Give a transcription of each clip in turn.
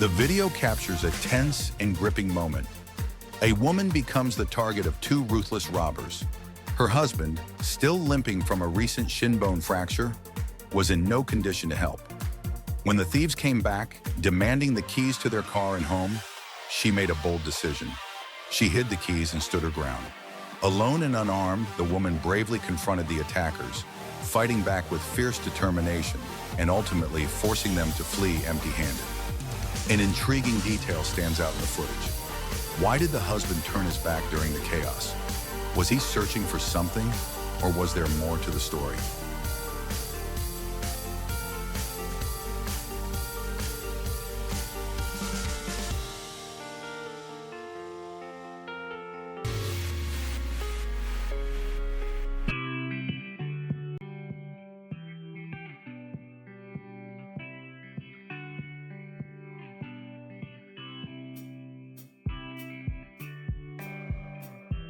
The video captures a tense and gripping moment. A woman becomes the target of two ruthless robbers. Her husband, still limping from a recent shin bone fracture, was in no condition to help. When the thieves came back, demanding the keys to their car and home, she made a bold decision. She hid the keys and stood her ground. Alone and unarmed, the woman bravely confronted the attackers, fighting back with fierce determination and ultimately forcing them to flee empty-handed. An intriguing detail stands out in the footage. Why did the husband turn his back during the chaos? Was he searching for something, or was there more to the story?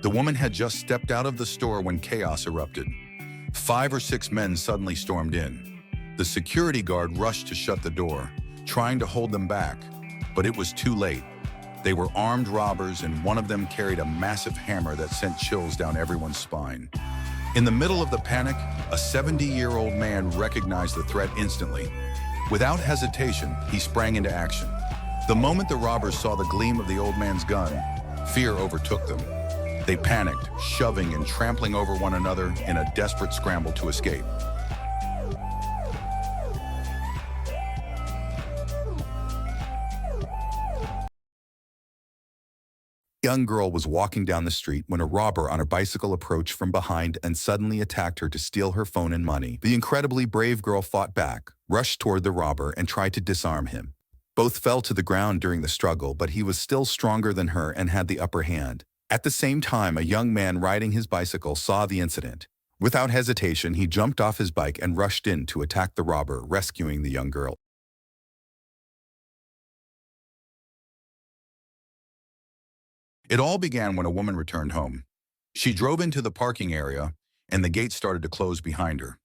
The woman had just stepped out of the store when chaos erupted. 5 or 6 men suddenly stormed in. The security guard rushed to shut the door, trying to hold them back, but it was too late. They were armed robbers, and one of them carried a massive hammer that sent chills down everyone's spine. In the middle of the panic, a 70-year-old man recognized the threat instantly. Without hesitation, he sprang into action. The moment the robbers saw the gleam of the old man's gun, fear overtook them. They panicked, shoving and trampling over one another in a desperate scramble to escape. A young girl was walking down the street when a robber on a bicycle approached from behind and suddenly attacked her to steal her phone and money. The incredibly brave girl fought back, rushed toward the robber, and tried to disarm him. Both fell to the ground during the struggle, but he was still stronger than her and had the upper hand. At the same time, a young man riding his bicycle saw the incident. Without hesitation, he jumped off his bike and rushed in to attack the robber, rescuing the young girl. It all began when a woman returned home. She drove into the parking area, and the gate started to close behind her.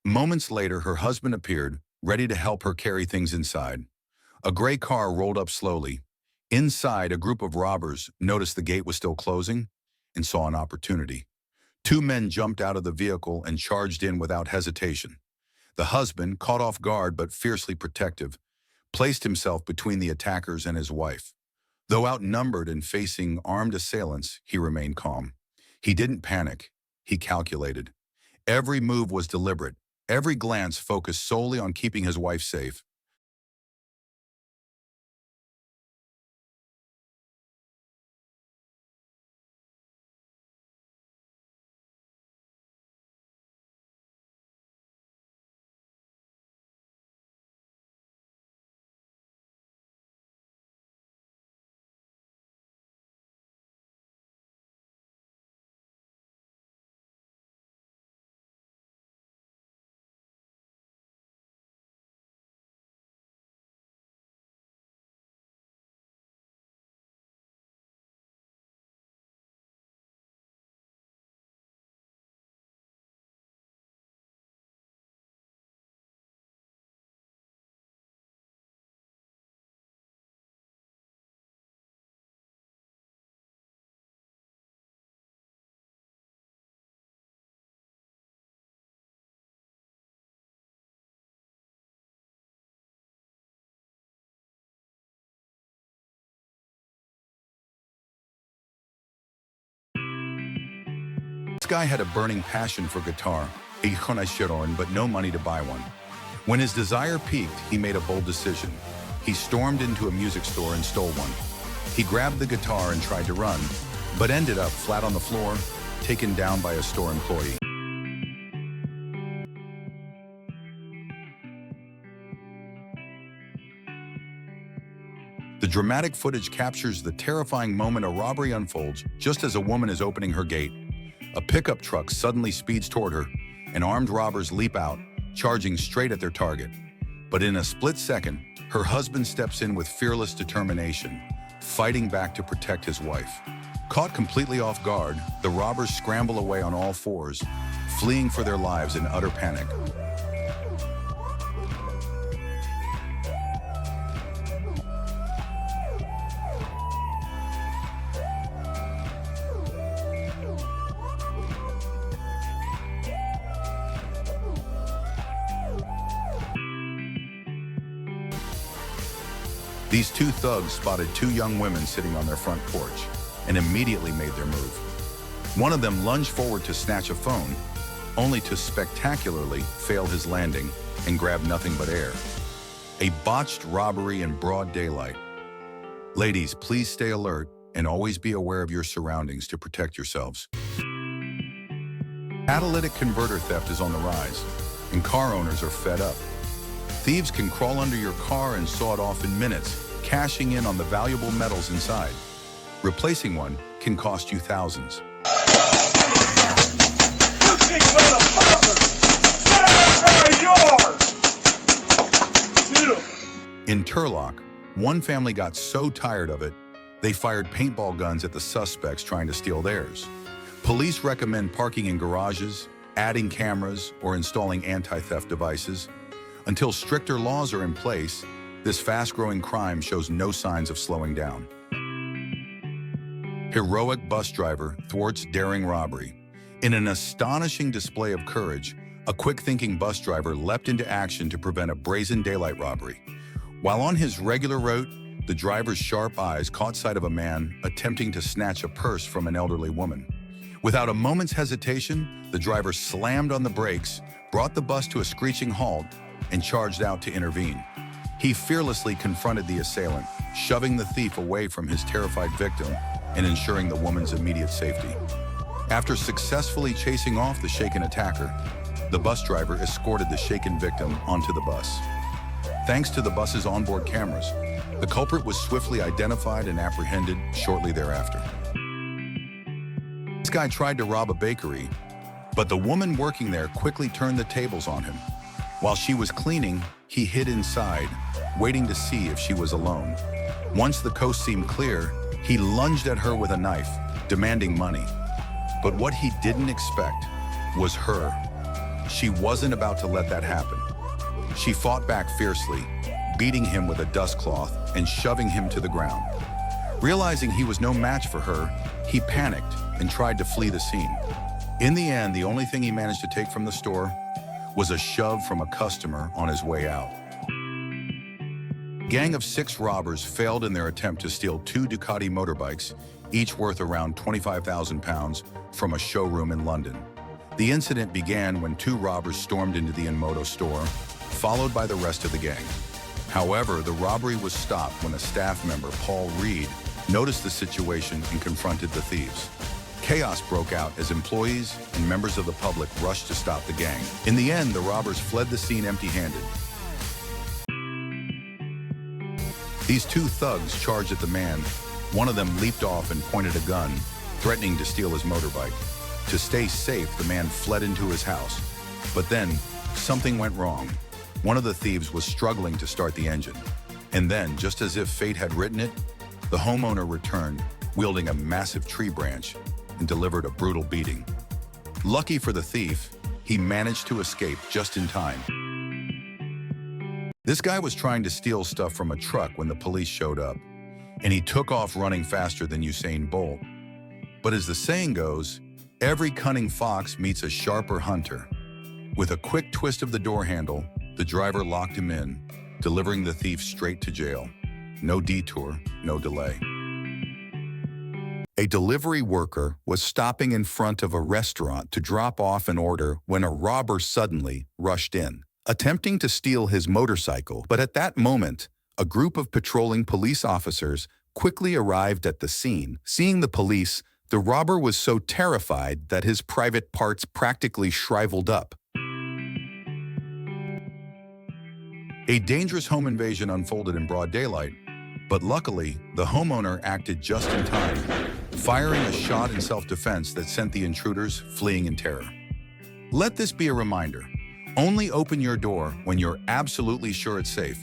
Moments later, her husband appeared, ready to help her carry things inside. A gray car rolled up slowly. Inside, a group of robbers noticed the gate was still closing and saw an opportunity. 2 men jumped out of the vehicle and charged in without hesitation. The husband, caught off guard but fiercely protective, placed himself between the attackers and his wife. Though outnumbered and facing armed assailants, he remained calm. He didn't panic. He calculated. Every move was deliberate. Every glance focused solely on keeping his wife safe. This guy had a burning passion for guitar, but no money to buy one. When his desire peaked, he made a bold decision. He stormed into a music store and stole one. He grabbed the guitar and tried to run, but ended up flat on the floor, taken down by a store employee. The dramatic footage captures the terrifying moment a robbery unfolds just as a woman is opening her gate. A pickup truck suddenly speeds toward her, and armed robbers leap out, charging straight at their target. But in a split second, her husband steps in with fearless determination, fighting back to protect his wife. Caught completely off guard, the robbers scramble away on all fours, fleeing for their lives in utter panic. These two thugs spotted two young women sitting on their front porch and immediately made their move. One of them lunged forward to snatch a phone, only to spectacularly fail his landing and grab nothing but air. A botched robbery in broad daylight. Ladies, please stay alert and always be aware of your surroundings to protect yourselves. Catalytic converter theft is on the rise, and car owners are fed up. Thieves can crawl under your car and saw it off in minutes, cashing in on the valuable metals inside. Replacing one can cost you thousands. In Turlock, one family got so tired of it, they fired paintball guns at the suspects trying to steal theirs. Police recommend parking in garages, adding cameras, or installing anti-theft devices. Until stricter laws are in place, this fast-growing crime shows no signs of slowing down. Heroic bus driver thwarts daring robbery. In an astonishing display of courage, a quick-thinking bus driver leapt into action to prevent a brazen daylight robbery. While on his regular route, the driver's sharp eyes caught sight of a man attempting to snatch a purse from an elderly woman. Without a moment's hesitation, the driver slammed on the brakes, brought the bus to a screeching halt, and charged out to intervene. He fearlessly confronted the assailant, shoving the thief away from his terrified victim and ensuring the woman's immediate safety. After successfully chasing off the shaken attacker, the bus driver escorted the shaken victim onto the bus. Thanks to the bus's onboard cameras, the culprit was swiftly identified and apprehended shortly thereafter. This guy tried to rob a bakery, but the woman working there quickly turned the tables on him. While she was cleaning, he hid inside, waiting to see if she was alone. Once the coast seemed clear, he lunged at her with a knife, demanding money. But what he didn't expect was her. She wasn't about to let that happen. She fought back fiercely, beating him with a dust cloth and shoving him to the ground. Realizing he was no match for her, he panicked and tried to flee the scene. In the end, the only thing he managed to take from the store was a shove from a customer on his way out. A gang of 6 robbers failed in their attempt to steal 2 Ducati motorbikes, each worth around £25,000 from a showroom in London. The incident began when 2 robbers stormed into the Inmoto store, followed by the rest of the gang. However, the robbery was stopped when a staff member, Paul Reed, noticed the situation and confronted the thieves. Chaos broke out as employees and members of the public rushed to stop the gang. In the end, the robbers fled the scene empty-handed. These 2 thugs charged at the man. One of them leaped off and pointed a gun, threatening to steal his motorbike. To stay safe, the man fled into his house. But then, something went wrong. One of the thieves was struggling to start the engine. And then, just as if fate had written it, the homeowner returned, wielding a massive tree branch, and delivered a brutal beating. Lucky for the thief, he managed to escape just in time. This guy was trying to steal stuff from a truck when the police showed up, and he took off running faster than Usain Bolt. But as the saying goes, every cunning fox meets a sharper hunter. With a quick twist of the door handle, the driver locked him in, delivering the thief straight to jail. No detour, no delay. A delivery worker was stopping in front of a restaurant to drop off an order when a robber suddenly rushed in, attempting to steal his motorcycle. But at that moment, a group of patrolling police officers quickly arrived at the scene. Seeing the police, the robber was so terrified that his private parts practically shriveled up. A dangerous home invasion unfolded in broad daylight, but luckily, the homeowner acted just in time, firing a shot in self-defense that sent the intruders fleeing in terror. Let this be a reminder. Only open your door when you're absolutely sure it's safe.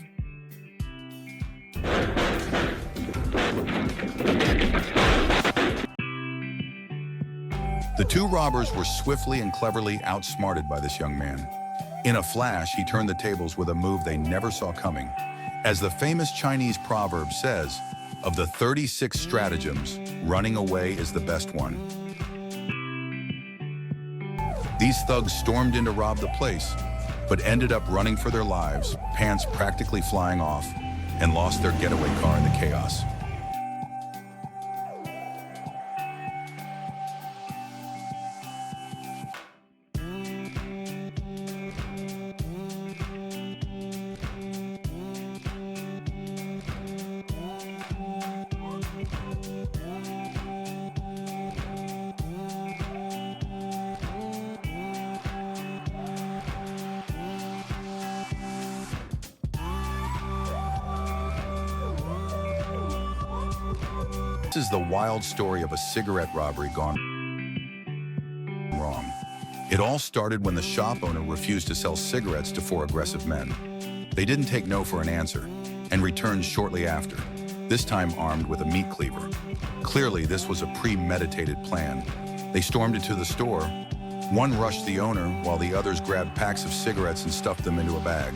The 2 robbers were swiftly and cleverly outsmarted by this young man. In a flash, he turned the tables with a move they never saw coming. As the famous Chinese proverb says, of the 36 stratagems, running away is the best one. These thugs stormed in to rob the place, but ended up running for their lives, pants practically flying off, and lost their getaway car in the chaos. This is the wild story of a cigarette robbery gone wrong. It all started when the shop owner refused to sell cigarettes to four aggressive men. They didn't take no for an answer and returned shortly after, this time armed with a meat cleaver. Clearly, this was a premeditated plan. They stormed into the store. One rushed the owner while the others grabbed packs of cigarettes and stuffed them into a bag.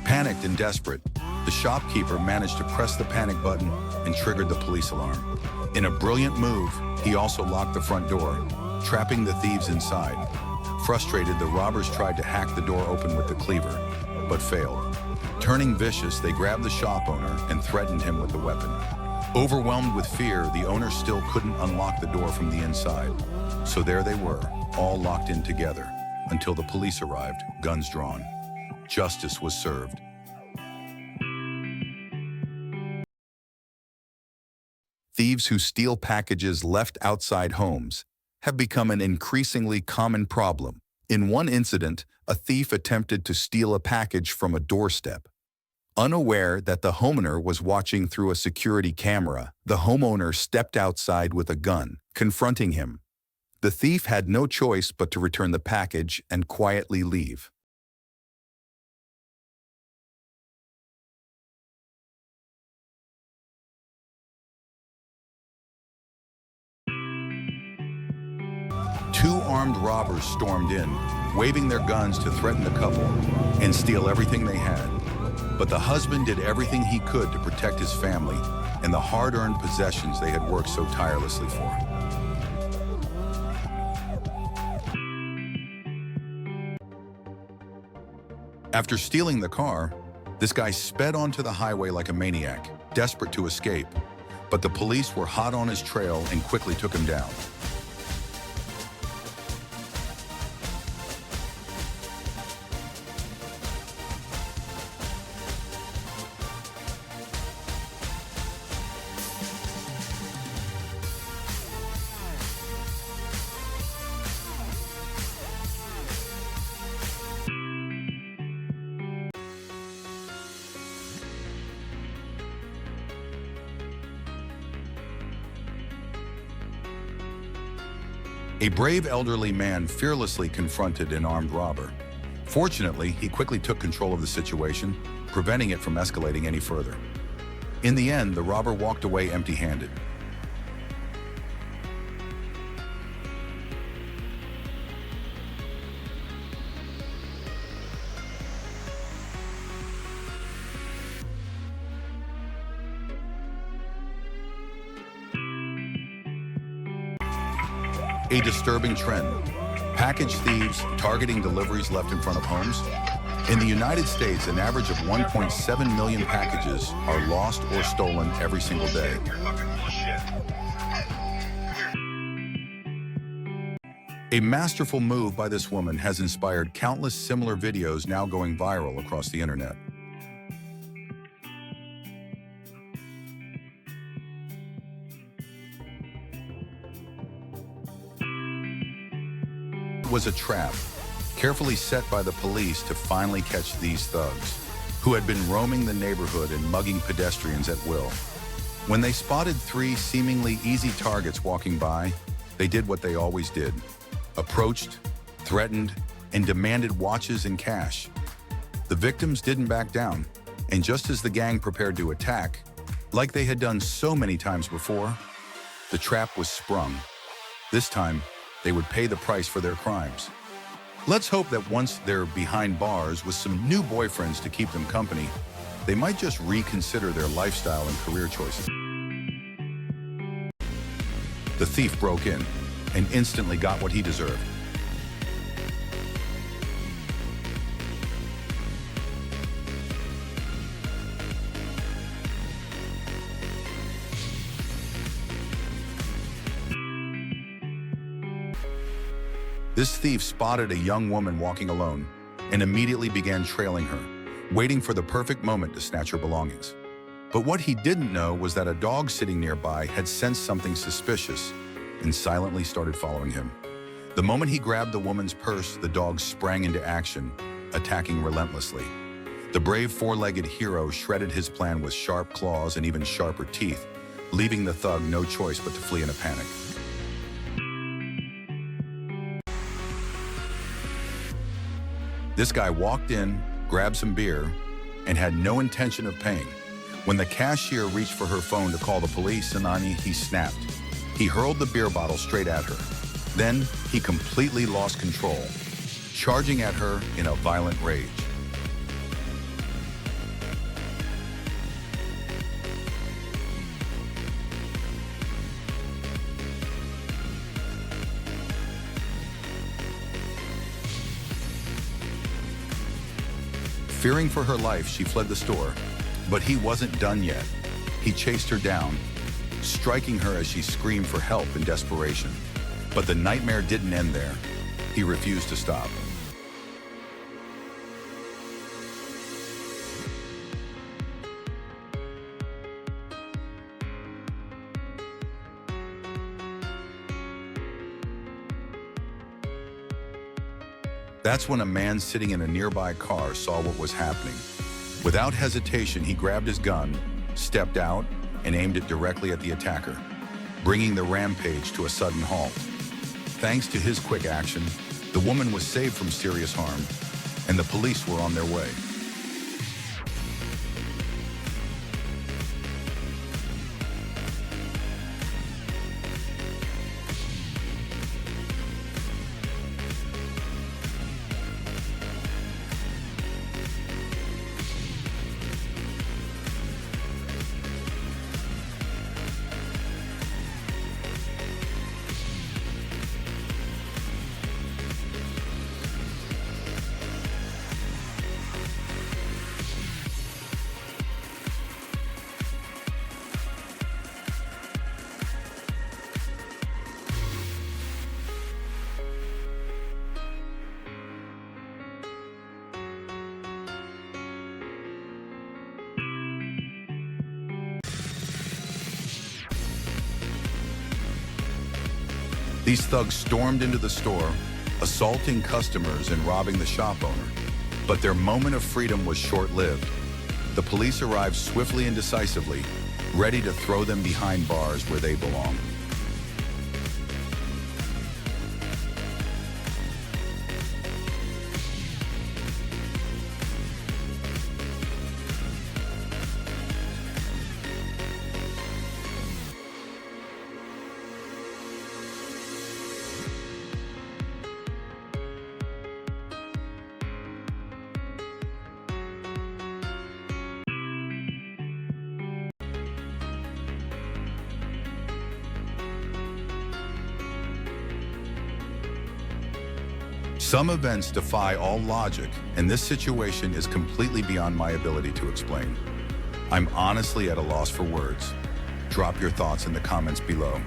Panicked and desperate, the shopkeeper managed to press the panic button and triggered the police alarm. In a brilliant move, he also locked the front door, trapping the thieves inside. Frustrated, the robbers tried to hack the door open with the cleaver, but failed. Turning vicious, they grabbed the shop owner and threatened him with the weapon. Overwhelmed with fear, the owner still couldn't unlock the door from the inside. So there they were, all locked in together, until the police arrived, guns drawn. Justice was served. Thieves who steal packages left outside homes have become an increasingly common problem. In one incident, a thief attempted to steal a package from a doorstep. Unaware that the homeowner was watching through a security camera, the homeowner stepped outside with a gun, confronting him. The thief had no choice but to return the package and quietly leave. Two armed robbers stormed in, waving their guns to threaten the couple and steal everything they had. But the husband did everything he could to protect his family and the hard-earned possessions they had worked so tirelessly for. After stealing the car, this guy sped onto the highway like a maniac, desperate to escape. But the police were hot on his trail and quickly took him down. A brave elderly man fearlessly confronted an armed robber. Fortunately, he quickly took control of the situation, preventing it from escalating any further. In the end, the robber walked away empty-handed. A disturbing trend. Package thieves targeting deliveries left in front of homes. In the United States, an average of 1.7 million packages are lost or stolen every single day. A masterful move by this woman has inspired countless similar videos now going viral across the internet. It was a trap, carefully set by the police to finally catch these thugs, who had been roaming the neighborhood and mugging pedestrians at will. When they spotted three seemingly easy targets walking by, they did what they always did: approached, threatened, and demanded watches and cash. The victims didn't back down, and just as the gang prepared to attack, like they had done so many times before, the trap was sprung. This time, they would pay the price for their crimes. Let's hope that once they're behind bars with some new boyfriends to keep them company, they might just reconsider their lifestyle and career choices. The thief broke in and instantly got what he deserved. This thief spotted a young woman walking alone and immediately began trailing her, waiting for the perfect moment to snatch her belongings. But what he didn't know was that a dog sitting nearby had sensed something suspicious and silently started following him. The moment he grabbed the woman's purse, the dog sprang into action, attacking relentlessly. The brave four-legged hero shredded his plan with sharp claws and even sharper teeth, leaving the thug no choice but to flee in a panic. This guy walked in, grabbed some beer, and had no intention of paying. When the cashier reached for her phone to call the police, he snapped. He hurled the beer bottle straight at her. Then he completely lost control, charging at her in a violent rage. Fearing for her life, she fled the store, but he wasn't done yet. He chased her down, striking her as she screamed for help in desperation. But the nightmare didn't end there. He refused to stop. That's when a man sitting in a nearby car saw what was happening. Without hesitation, he grabbed his gun, stepped out, and aimed it directly at the attacker, bringing the rampage to a sudden halt. Thanks to his quick action, the woman was saved from serious harm, and the police were on their way. These thugs stormed into the store, assaulting customers and robbing the shop owner. But their moment of freedom was short-lived. The police arrived swiftly and decisively, ready to throw them behind bars where they belong. Some events defy all logic, and this situation is completely beyond my ability to explain. I'm honestly at a loss for words. Drop your thoughts in the comments below.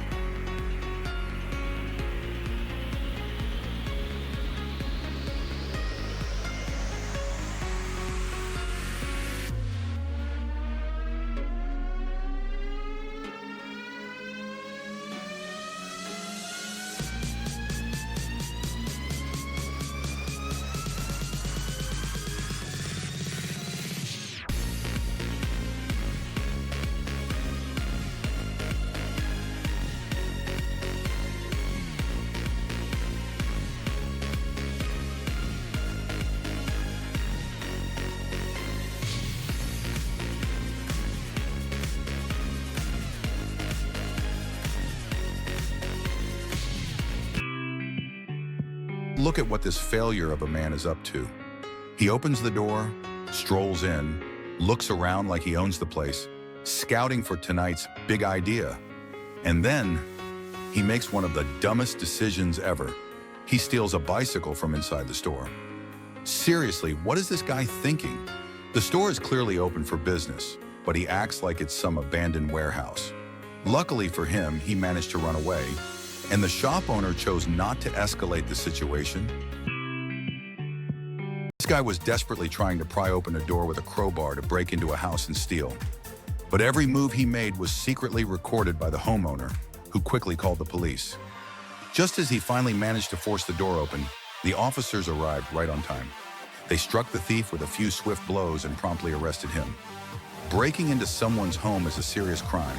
Look at what this failure of a man is up to. He opens the door, strolls in, looks around like he owns the place, scouting for tonight's big idea. And then he makes one of the dumbest decisions ever. He steals a bicycle from inside the store. Seriously, what is this guy thinking? The store is clearly open for business, but he acts like it's some abandoned warehouse. Luckily for him, he managed to run away, and the shop owner chose not to escalate the situation. This guy was desperately trying to pry open a door with a crowbar to break into a house and steal. But every move he made was secretly recorded by the homeowner, who quickly called the police. Just as he finally managed to force the door open, the officers arrived right on time. They struck the thief with a few swift blows and promptly arrested him. Breaking into someone's home is a serious crime,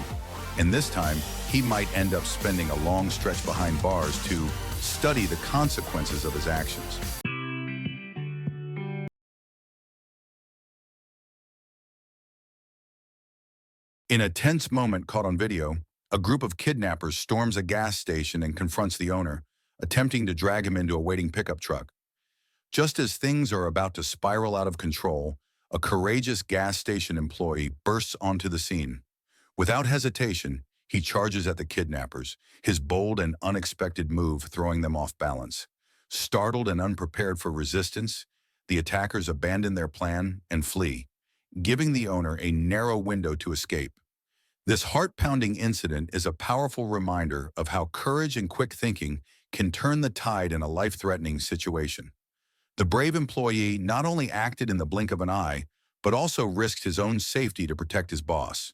and this time, he might end up spending a long stretch behind bars to study the consequences of his actions. In a tense moment caught on video, a group of kidnappers storms a gas station and confronts the owner, attempting to drag him into a waiting pickup truck. Just as things are about to spiral out of control, a courageous gas station employee bursts onto the scene. Without hesitation, he charges at the kidnappers, his bold and unexpected move throwing them off balance. Startled and unprepared for resistance, the attackers abandon their plan and flee, giving the owner a narrow window to escape. This heart-pounding incident is a powerful reminder of how courage and quick thinking can turn the tide in a life-threatening situation. The brave employee not only acted in the blink of an eye, but also risked his own safety to protect his boss.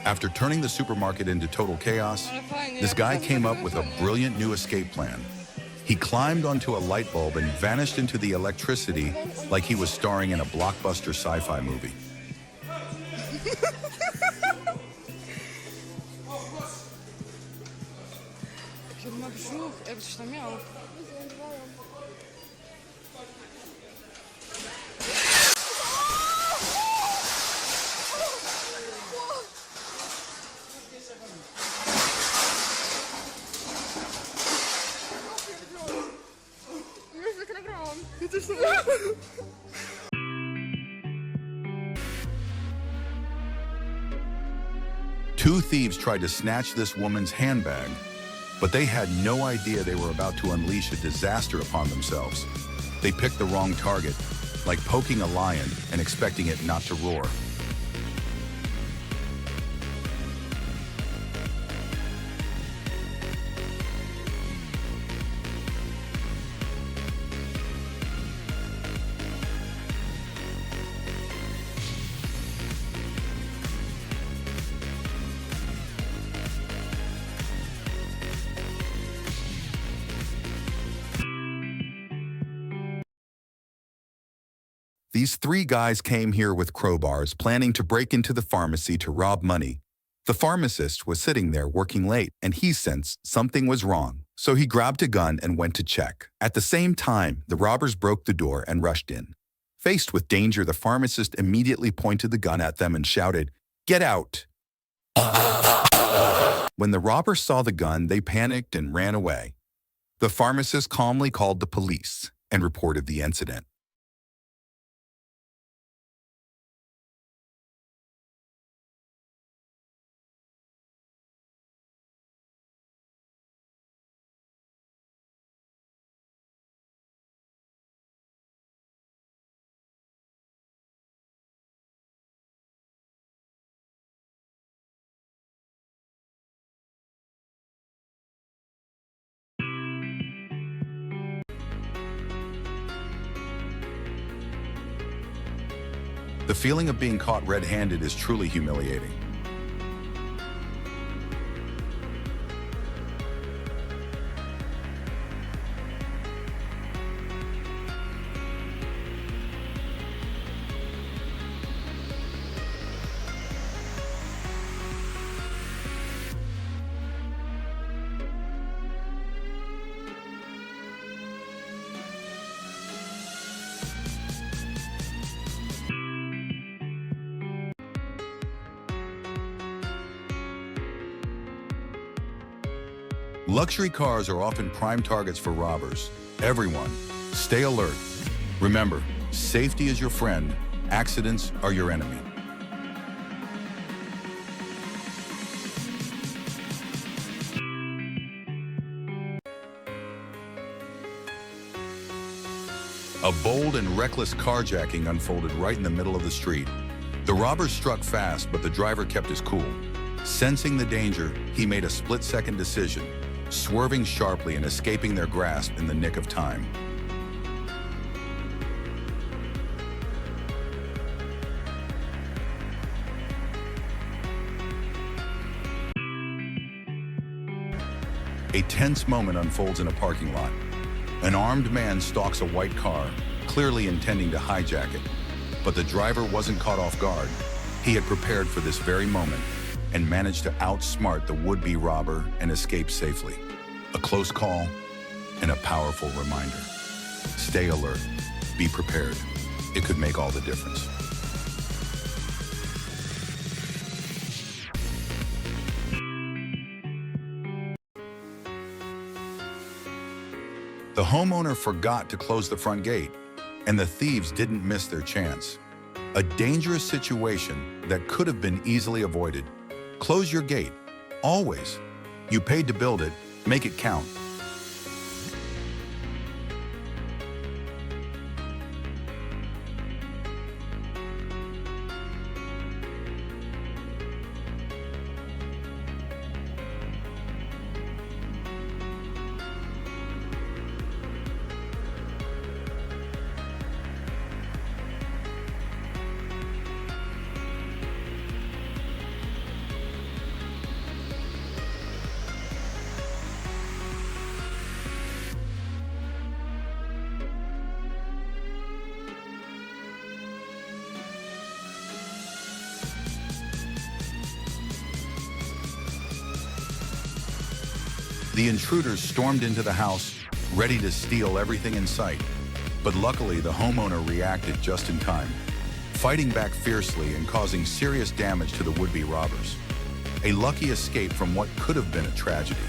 After turning the supermarket into total chaos, this guy came up with a brilliant new escape plan. He climbed onto a light bulb and vanished into the electricity like he was starring in a blockbuster sci-fi movie. Two thieves tried to snatch this woman's handbag, but they had no idea they were about to unleash a disaster upon themselves. They picked the wrong target, like poking a lion and expecting it not to roar. These three guys came here with crowbars, planning to break into the pharmacy to rob money. The pharmacist was sitting there working late, and he sensed something was wrong, so he grabbed a gun and went to check. At the same time, the robbers broke the door and rushed in. Faced with danger, the pharmacist immediately pointed the gun at them and shouted, "Get out!" When the robbers saw the gun, they panicked and ran away. The pharmacist calmly called the police and reported the incident. The feeling of being caught red-handed is truly humiliating. Luxury cars are often prime targets for robbers. Everyone, stay alert. Remember, safety is your friend, accidents are your enemy. A bold and reckless carjacking unfolded right in the middle of the street. The robbers struck fast, but the driver kept his cool. Sensing the danger, he made a split-second decision, swerving sharply and escaping their grasp in the nick of time. A tense moment unfolds in a parking lot. An armed man stalks a white car, clearly intending to hijack it. But the driver wasn't caught off guard. He had prepared for this very moment and managed to outsmart the would-be robber and escape safely. A close call and a powerful reminder. Stay alert. Be prepared. It could make all the difference. The homeowner forgot to close the front gate, and the thieves didn't miss their chance. A dangerous situation that could have been easily avoided. Close your gate, always. You paid to build it, make it count. The intruders stormed into the house, ready to steal everything in sight. But luckily, the homeowner reacted just in time, fighting back fiercely and causing serious damage to the would-be robbers. A lucky escape from what could have been a tragedy.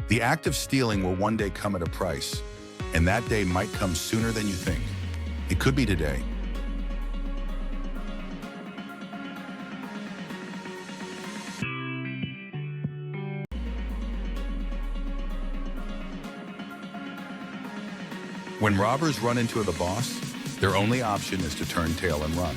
The act of stealing will one day come at a price, and that day might come sooner than you think. It could be today. When robbers run into the boss, their only option is to turn tail and run.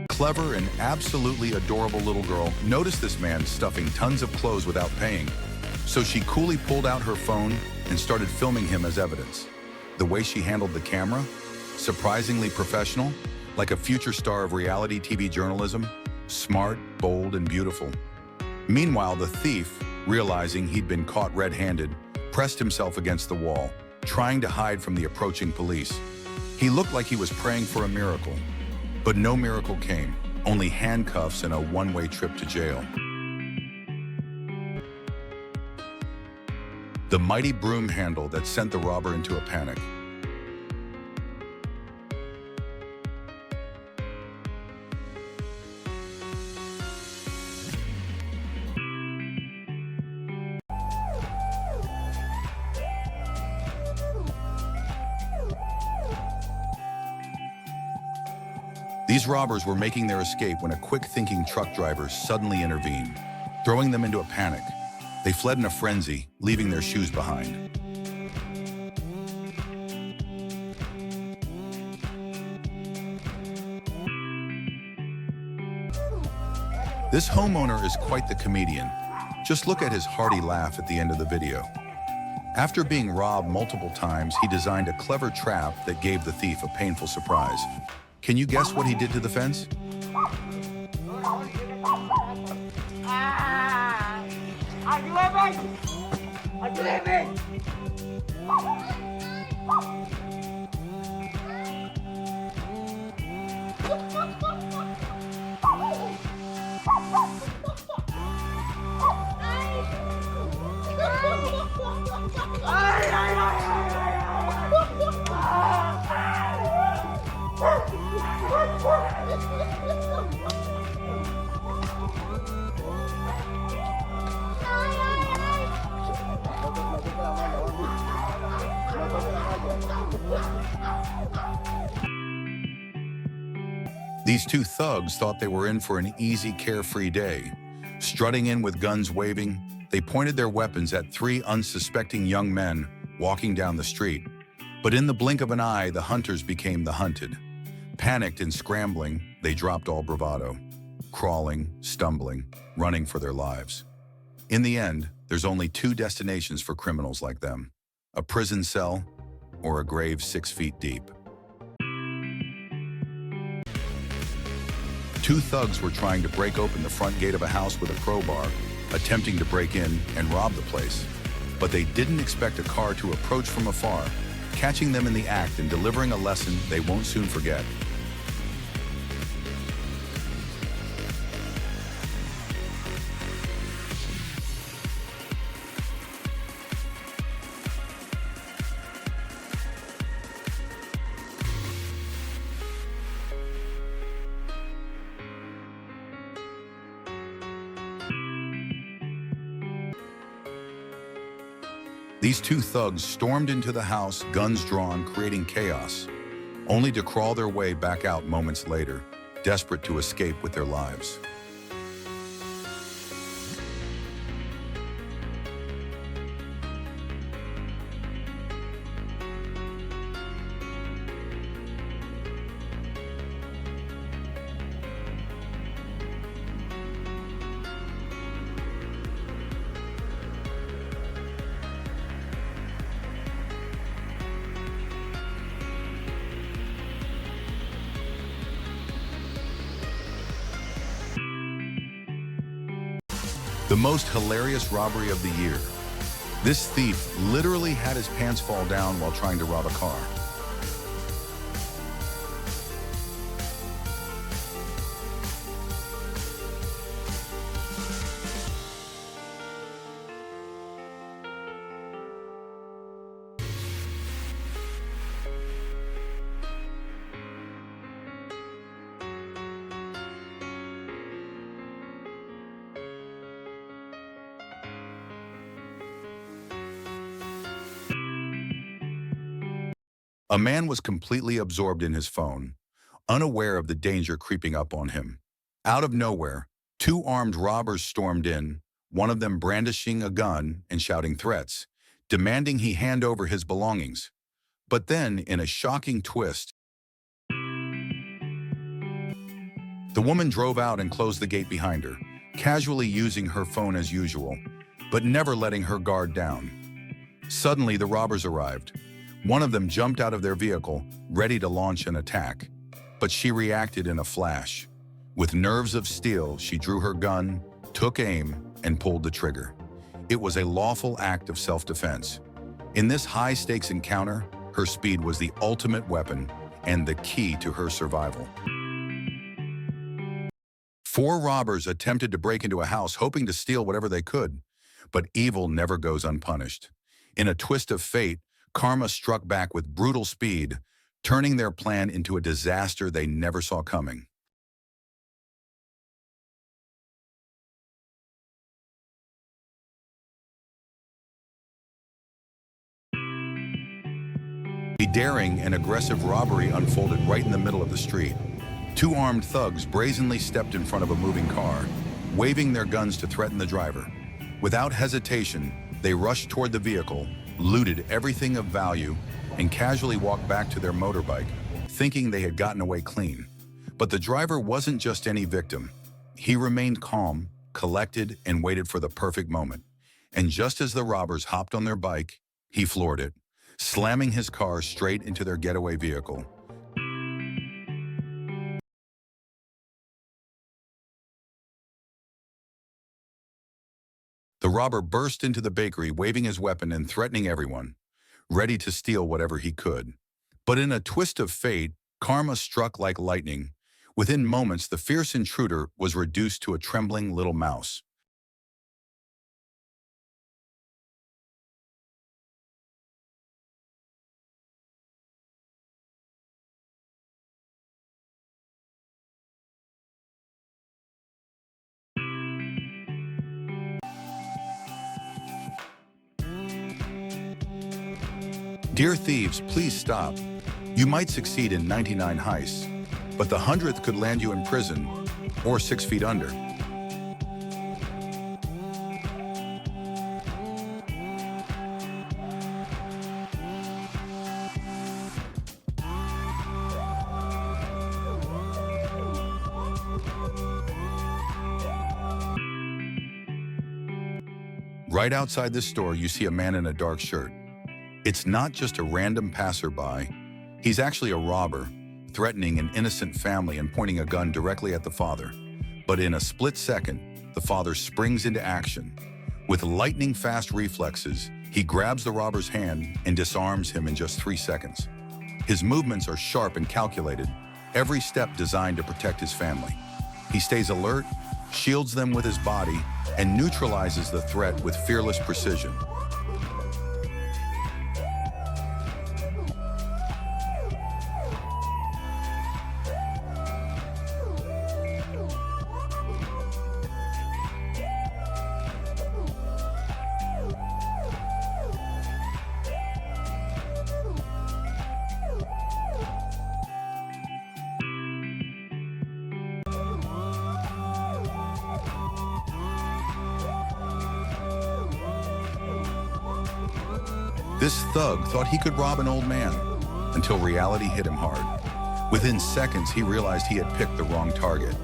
Clever and absolutely adorable little girl noticed this man stuffing tons of clothes without paying, so she coolly pulled out her phone and started filming him as evidence. The way she handled the camera, surprisingly professional, like a future star of reality TV journalism, smart, bold, and beautiful. Meanwhile, the thief, realizing he'd been caught red-handed, pressed himself against the wall, trying to hide from the approaching police. He looked like he was praying for a miracle. But no miracle came, only handcuffs and a one-way trip to jail. The mighty broom handle that sent the robber into a panic. These robbers were making their escape when a quick-thinking truck driver suddenly intervened, throwing them into a panic. They fled in a frenzy, leaving their shoes behind. This homeowner is quite the comedian. Just look at his hearty laugh at the end of the video. After being robbed multiple times, he designed a clever trap that gave the thief a painful surprise. Can you guess what he did to the fence? These two thugs thought they were in for an easy, carefree day. Strutting in with guns waving, they pointed their weapons at three unsuspecting young men walking down the street. But in the blink of an eye, the hunters became the hunted. Panicked and scrambling, they dropped all bravado, crawling, stumbling, running for their lives. In the end, there's only two destinations for criminals like them: a prison cell or a grave 6 feet deep. Two thugs were trying to break open the front gate of a house with a crowbar, attempting to break in and rob the place. But they didn't expect a car to approach from afar, catching them in the act and delivering a lesson they won't soon forget. These two thugs stormed into the house, guns drawn, creating chaos, only to crawl their way back out moments later, desperate to escape with their lives. The most hilarious robbery of the year. This thief literally had his pants fall down while trying to rob a car. A man was completely absorbed in his phone, unaware of the danger creeping up on him. Out of nowhere, two armed robbers stormed in, one of them brandishing a gun and shouting threats, demanding he hand over his belongings. But then, in a shocking twist, the woman drove out and closed the gate behind her, casually using her phone as usual, but never letting her guard down. Suddenly, the robbers arrived. One of them jumped out of their vehicle, ready to launch an attack, but she reacted in a flash. With nerves of steel, she drew her gun, took aim, and pulled the trigger. It was a lawful act of self-defense. In this high-stakes encounter, her speed was the ultimate weapon and the key to her survival. 4 robbers attempted to break into a house hoping to steal whatever they could, but evil never goes unpunished. In a twist of fate, karma struck back with brutal speed, turning their plan into a disaster they never saw coming. A daring and aggressive robbery unfolded right in the middle of the street. 2 armed thugs brazenly stepped in front of a moving car, waving their guns to threaten the driver. Without hesitation, they rushed toward the vehicle, looted everything of value, and casually walked back to their motorbike, thinking they had gotten away clean. But the driver wasn't just any victim. He remained calm, collected, and waited for the perfect moment. And just as the robbers hopped on their bike, he floored it, slamming his car straight into their getaway vehicle. The robber burst into the bakery, waving his weapon and threatening everyone, ready to steal whatever he could. But in a twist of fate, karma struck like lightning. Within moments, the fierce intruder was reduced to a trembling little mouse. Dear thieves, please stop. You might succeed in 99 heists, but the 100th could land you in prison or 6 feet under. Right outside this store, you see a man in a dark shirt. It's not just a random passerby. He's actually a robber, threatening an innocent family and pointing a gun directly at the father. But in a split second, the father springs into action. With lightning-fast reflexes, he grabs the robber's hand and disarms him in just 3 seconds. His movements are sharp and calculated, every step designed to protect his family. He stays alert, shields them with his body, and neutralizes the threat with fearless precision. This thug thought he could rob an old man, until reality hit him hard. Within seconds, he realized he had picked the wrong target.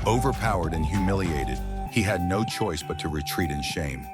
Overpowered and humiliated, he had no choice but to retreat in shame.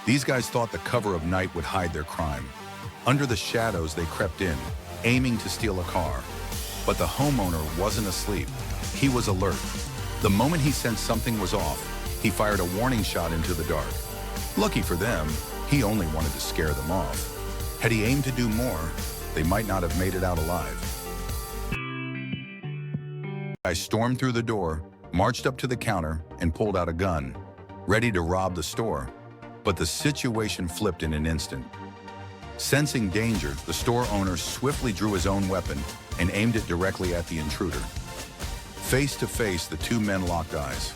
These guys thought the cover of night would hide their crime. Under the shadows, they crept in, aiming to steal a car. But the homeowner wasn't asleep. He was alert. The moment he sensed something was off, he fired a warning shot into the dark. Lucky for them, he only wanted to scare them off. Had he aimed to do more, they might not have made it out alive. I stormed through the door, marched up to the counter, and pulled out a gun, ready to rob the store. But the situation flipped in an instant. Sensing danger, the store owner swiftly drew his own weapon and aimed it directly at the intruder. Face to face, the two men locked eyes.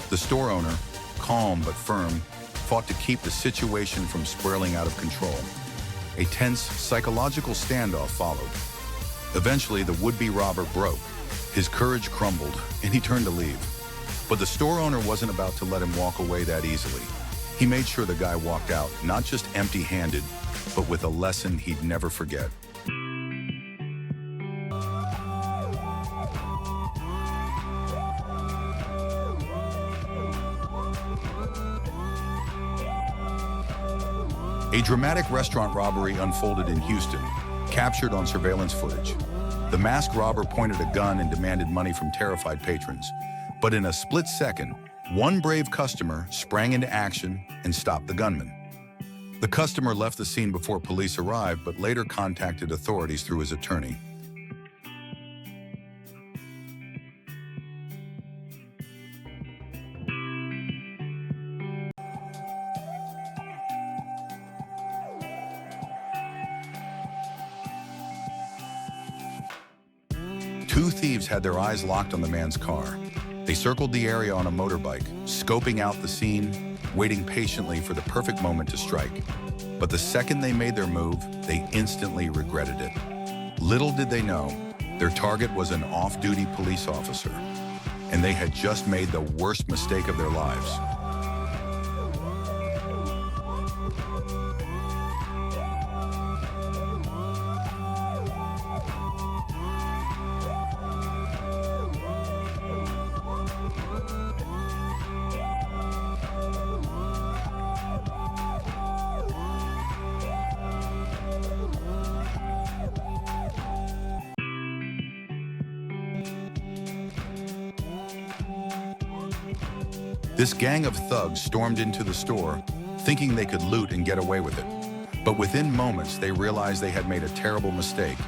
The store owner, calm but firm, fought to keep the situation from spiraling out of control. A tense, psychological standoff followed. Eventually, the would-be robber broke. His courage crumbled, and he turned to leave. But the store owner wasn't about to let him walk away that easily. He made sure the guy walked out, not just empty-handed, but with a lesson he'd never forget. A dramatic restaurant robbery unfolded in Houston, captured on surveillance footage. The masked robber pointed a gun and demanded money from terrified patrons. But in a split second, one brave customer sprang into action and stopped the gunman. The customer left the scene before police arrived, but later contacted authorities through his attorney. Two thieves had their eyes locked on the man's car. They circled the area on a motorbike, scoping out the scene, waiting patiently for the perfect moment to strike. But the second they made their move, they instantly regretted it. Little did they know, their target was an off-duty police officer, and they had just made the worst mistake of their lives. This gang of thugs stormed into the store, thinking they could loot and get away with it. But within moments, they realized they had made a terrible mistake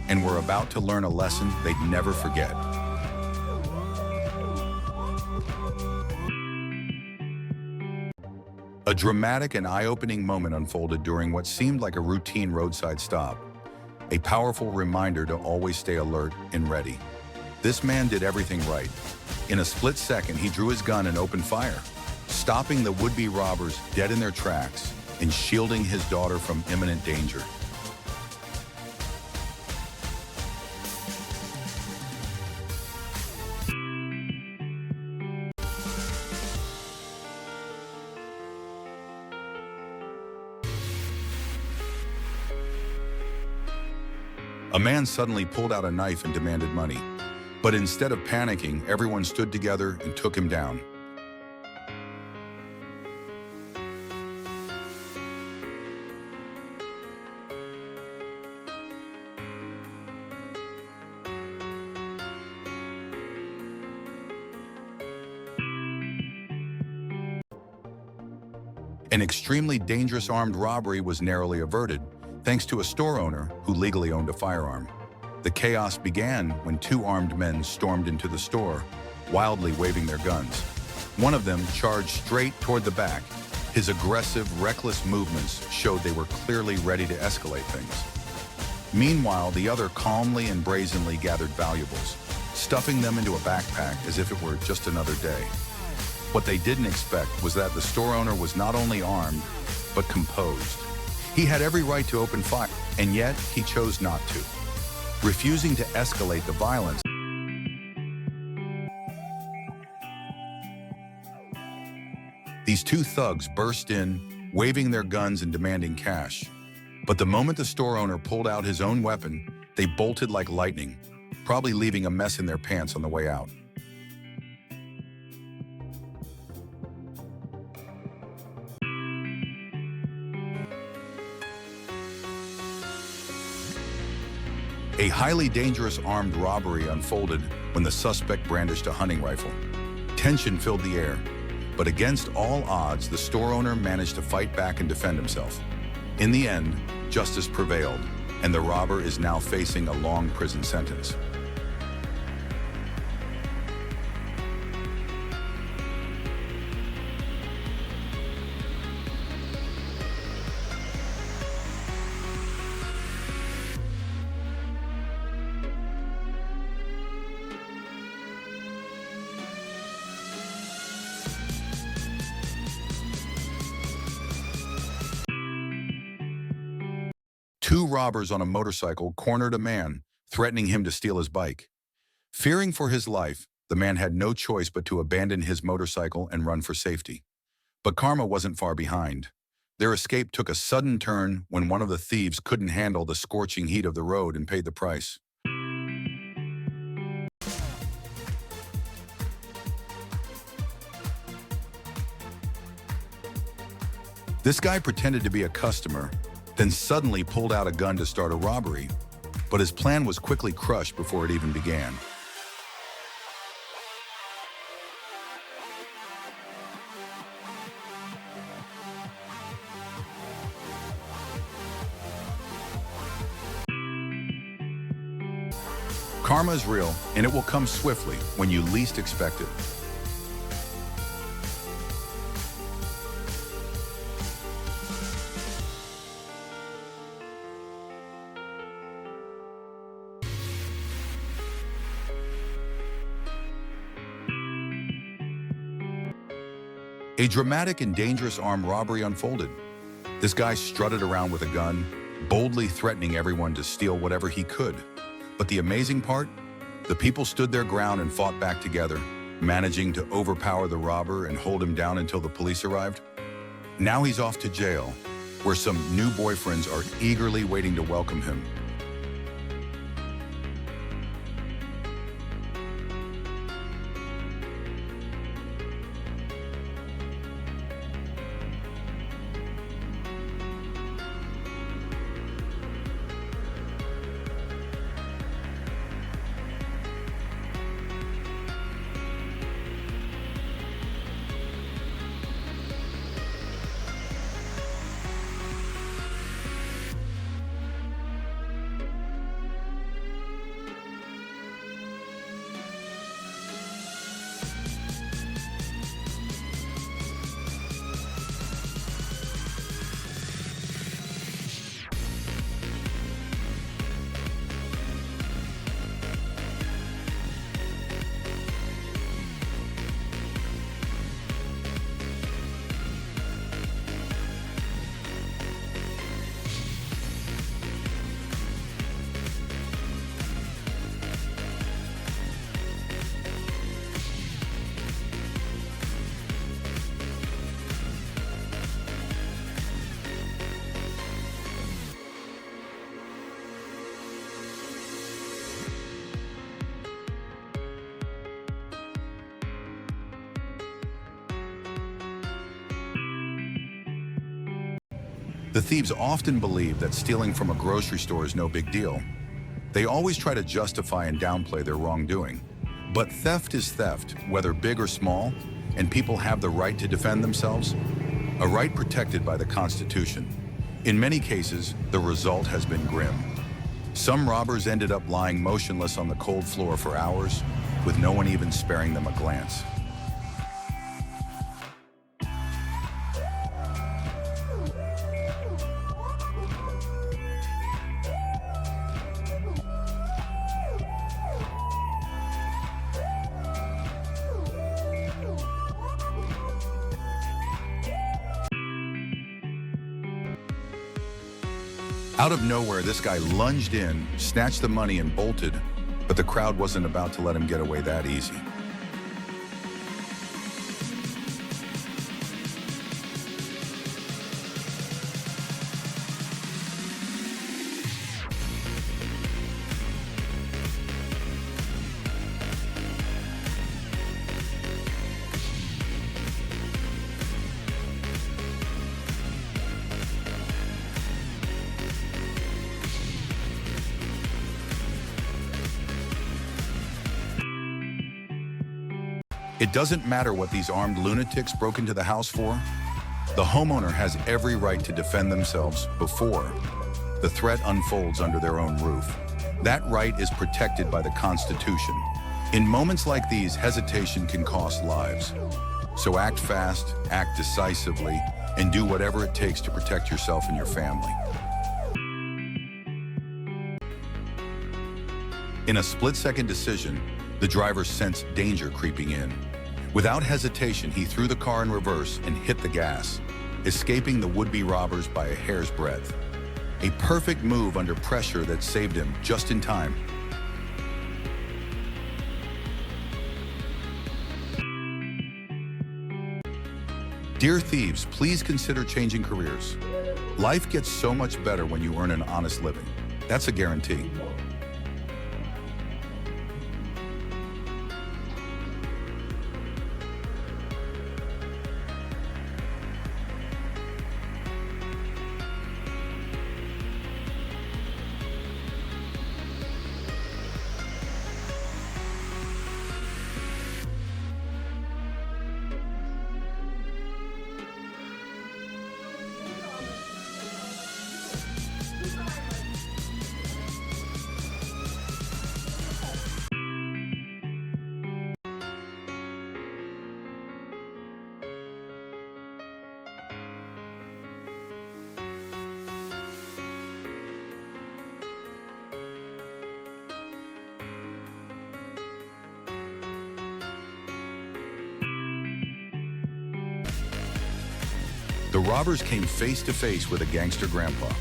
and were about to learn a lesson they'd never forget. A dramatic and eye-opening moment unfolded during what seemed like a routine roadside stop, a powerful reminder to always stay alert and ready. This man did everything right. In a split second, he drew his gun and opened fire, stopping the would-be robbers dead in their tracks and shielding his daughter from imminent danger. A man suddenly pulled out a knife and demanded money. But instead of panicking, everyone stood together and took him down. An extremely dangerous armed robbery was narrowly averted, thanks to a store owner who legally owned a firearm. The chaos began when two armed men stormed into the store, wildly waving their guns. One of them charged straight toward the back. His aggressive, reckless movements showed they were clearly ready to escalate things. Meanwhile, the other calmly and brazenly gathered valuables, stuffing them into a backpack as if it were just another day. What they didn't expect was that the store owner was not only armed, but composed. He had every right to open fire, and yet he chose not to, refusing to escalate the violence. These two thugs burst in, waving their guns and demanding cash. But the moment the store owner pulled out his own weapon, they bolted like lightning, probably leaving a mess in their pants on the way out. A highly dangerous armed robbery unfolded when the suspect brandished a hunting rifle. Tension filled the air, but against all odds, the store owner managed to fight back and defend himself. In the end, justice prevailed, and the robber is now facing a long prison sentence. Two robbers on a motorcycle cornered a man, threatening him to steal his bike. Fearing for his life, the man had no choice but to abandon his motorcycle and run for safety. But karma wasn't far behind. Their escape took a sudden turn when one of the thieves couldn't handle the scorching heat of the road and paid the price. This guy pretended to be a customer, then suddenly pulled out a gun to start a robbery, but his plan was quickly crushed before it even began. Karma is real, and it will come swiftly when you least expect it. A dramatic and dangerous armed robbery unfolded. This guy strutted around with a gun, boldly threatening everyone to steal whatever he could. But the amazing part? The people stood their ground and fought back together, managing to overpower the robber and hold him down until the police arrived. Now he's off to jail, where some new boyfriends are eagerly waiting to welcome him. The thieves often believe that stealing from a grocery store is no big deal. They always try to justify and downplay their wrongdoing. But theft is theft, whether big or small, and people have the right to defend themselves, a right protected by the Constitution. In many cases, the result has been grim. Some robbers ended up lying motionless on the cold floor for hours, with no one even sparing them a glance. Out of nowhere, this guy lunged in, snatched the money, and bolted, but the crowd wasn't about to let him get away that easy. It doesn't matter what these armed lunatics broke into the house for. The homeowner has every right to defend themselves before the threat unfolds under their own roof. That right is protected by the Constitution. In moments like these, hesitation can cost lives. So act fast, act decisively, and do whatever it takes to protect yourself and your family. In a split-second decision, the driver sensed danger creeping in. Without hesitation, he threw the car in reverse and hit the gas, escaping the would-be robbers by a hair's breadth. A perfect move under pressure that saved him just in time. Dear thieves, please consider changing careers. Life gets so much better when you earn an honest living. That's a guarantee. robbers came face to face with a gangster grandpa.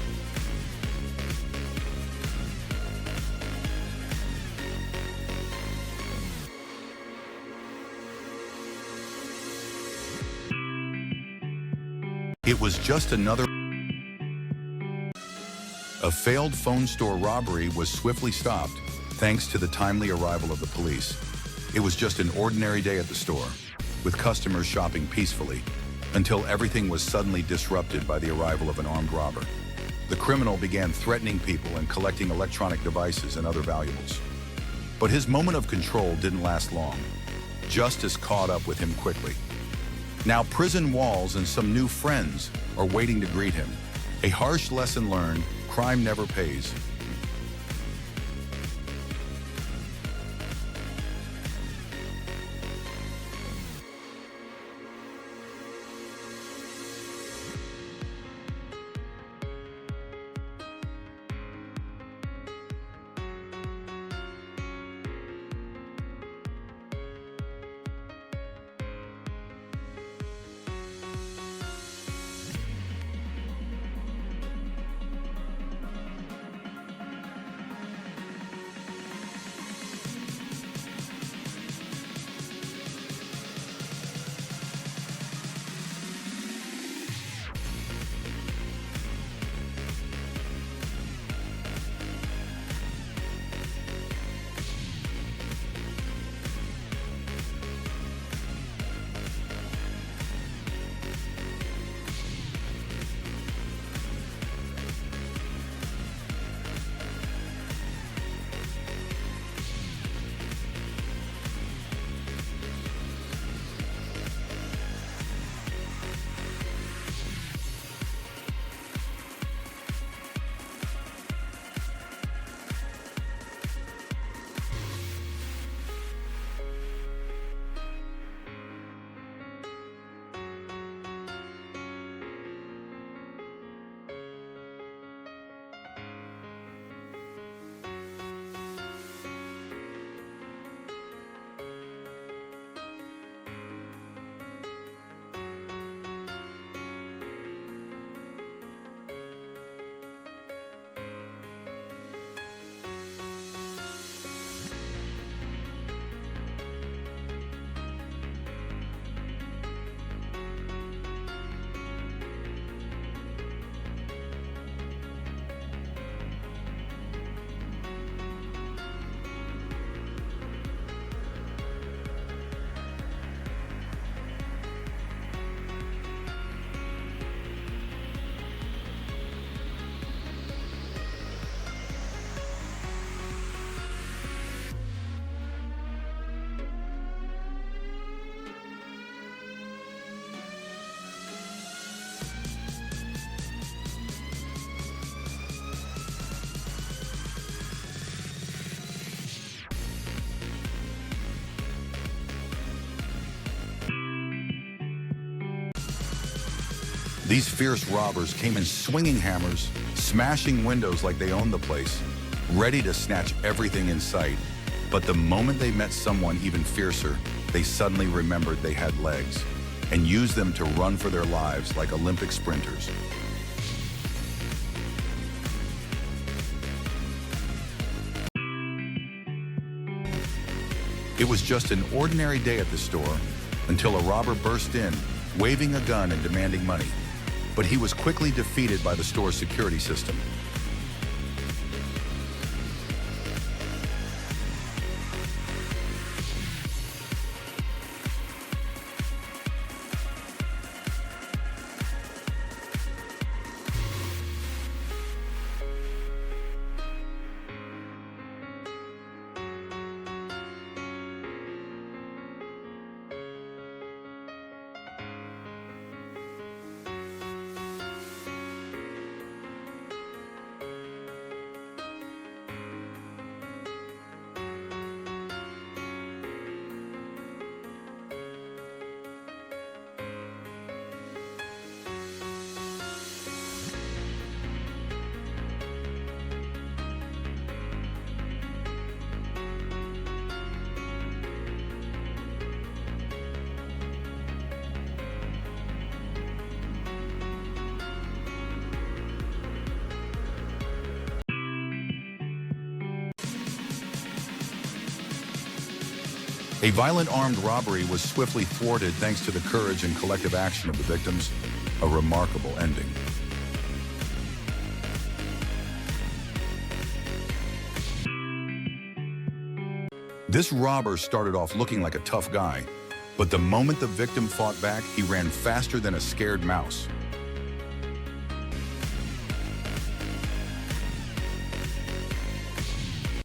It was just another. A failed phone store robbery was swiftly stopped, thanks to the timely arrival of the police. It was just an ordinary day at the store, with customers shopping peacefully, until everything was suddenly disrupted by the arrival of an armed robber. The criminal began threatening people and collecting electronic devices and other valuables. But his moment of control didn't last long. Justice caught up with him quickly. Now prison walls and some new friends are waiting to greet him. A harsh lesson learned: crime never pays. These fierce robbers came in swinging hammers, smashing windows like they owned the place, ready to snatch everything in sight. But the moment they met someone even fiercer, they suddenly remembered they had legs and used them to run for their lives like Olympic sprinters. It was just an ordinary day at the store until a robber burst in, waving a gun and demanding money. But he was quickly defeated by the store's security system. A violent armed robbery was swiftly thwarted thanks to the courage and collective action of the victims. A remarkable ending. This robber started off looking like a tough guy, but the moment the victim fought back, he ran faster than a scared mouse.